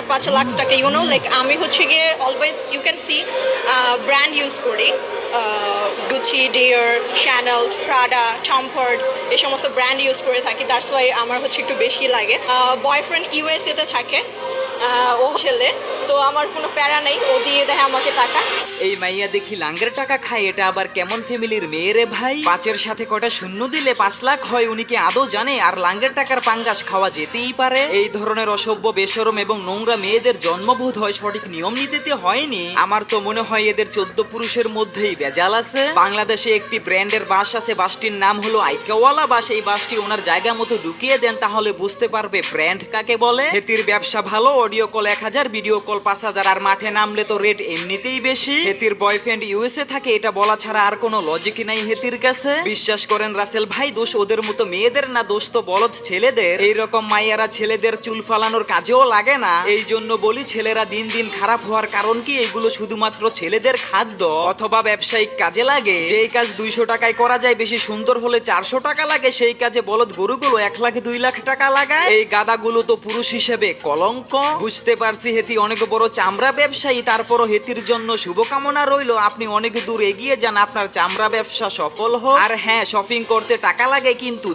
4-5 লাখ টাকা লাইক আমি হচ্ছে গিয়ে always you can see brand use করি Gucci Dior Chanel Prada Tom Ford এই সমস্ত ব্র্যান্ড ইউজ করে থাকি দ্যাটস ওয়াই আমার হচ্ছে একটু বেশি লাগে বয়ফ্রেন্ড ইউএসএতে থাকে ও ছেলে তো আমার কোনো প্যারা নেই ও দিয়ে দেয় আমাকে টাকা এই মাইয়া দেখি লাঙ্গের টাকা খায় এটা আবার কেমন ফ্যামিলির মেয়ে রে ভাই 5-এর সাথে কয়টা শূন্য দিলে 5 লাখ হয় উনি কি আদৌ জানে আর লাঙ্গের টাকার পাঙ্গাস খাওয়া যেতেই পারে এই ধরনের অসভ্য বেশরম এবং নোংরা মেয়েদের জন্মবোধ হয় সঠিক নিয়ম নীতিতে হয়নি আমার তো মনে হয় এদের 14 পুরুষের মধ্যেই ভেজাল আছে বাংলাদেশে একটি ব্র্যান্ডের বাস আছে বাসটির নাম হলো আইকাওয়ালা বাস এই বাসটি ওনার জায়গা মতো ঢুকিয়ে দেন তাহলে বুঝতে পারবে ব্র্যান্ড কাকে বলে হেতির ব্যবসা ভালো অডিও কল 1000 ভিডিও কল 5000 আর মাঠে নামলে তো রেট এমনিতেই বেশি হেতির বয়ফ্রেন্ড ইউএসএ থাকে এটা বলা ছাড়া আর কোনো লজিকই নাই হেতির কাছে বিশ্বাস করেন রাসেল ভাই দোষ ওদের মতো মেয়েদের না দোষ তো বলদ ছেলেদের এইরকম মাইয়ারা ছেলেদের চুল ফালানোর কাজেও লাগে না এই জন্য বলি ছেলেরা দিন দিন খারাপ হওয়ার কারণ কি এগুলো শুধুমাত্র ছেলেদের খাদ্য অথবা ব্যবসায়িক কাজে লাগে যেই কাজ 200 টাকায় করা যায় বেশি সুন্দর হলে 400 টাকা লাগে সেই কাজে বলদ গরুগুলো 1 লাখ 2 লাখ টাকা লাগায় এই গাদাগুলো তো পুরুষ হিসেবে কলঙ্ক বুঝতে পারছি হেতি অনেক বড় চামড়া ব্যবসায়ী তারপরও হেতির জন্য শুভকামনা রইল আপনি অনেক দূর এগিয়ে যান আপনার চামড়া ব্যবসা সফল হোক আর হ্যাঁ শপিং করতে টাকা লাগে কিন্তু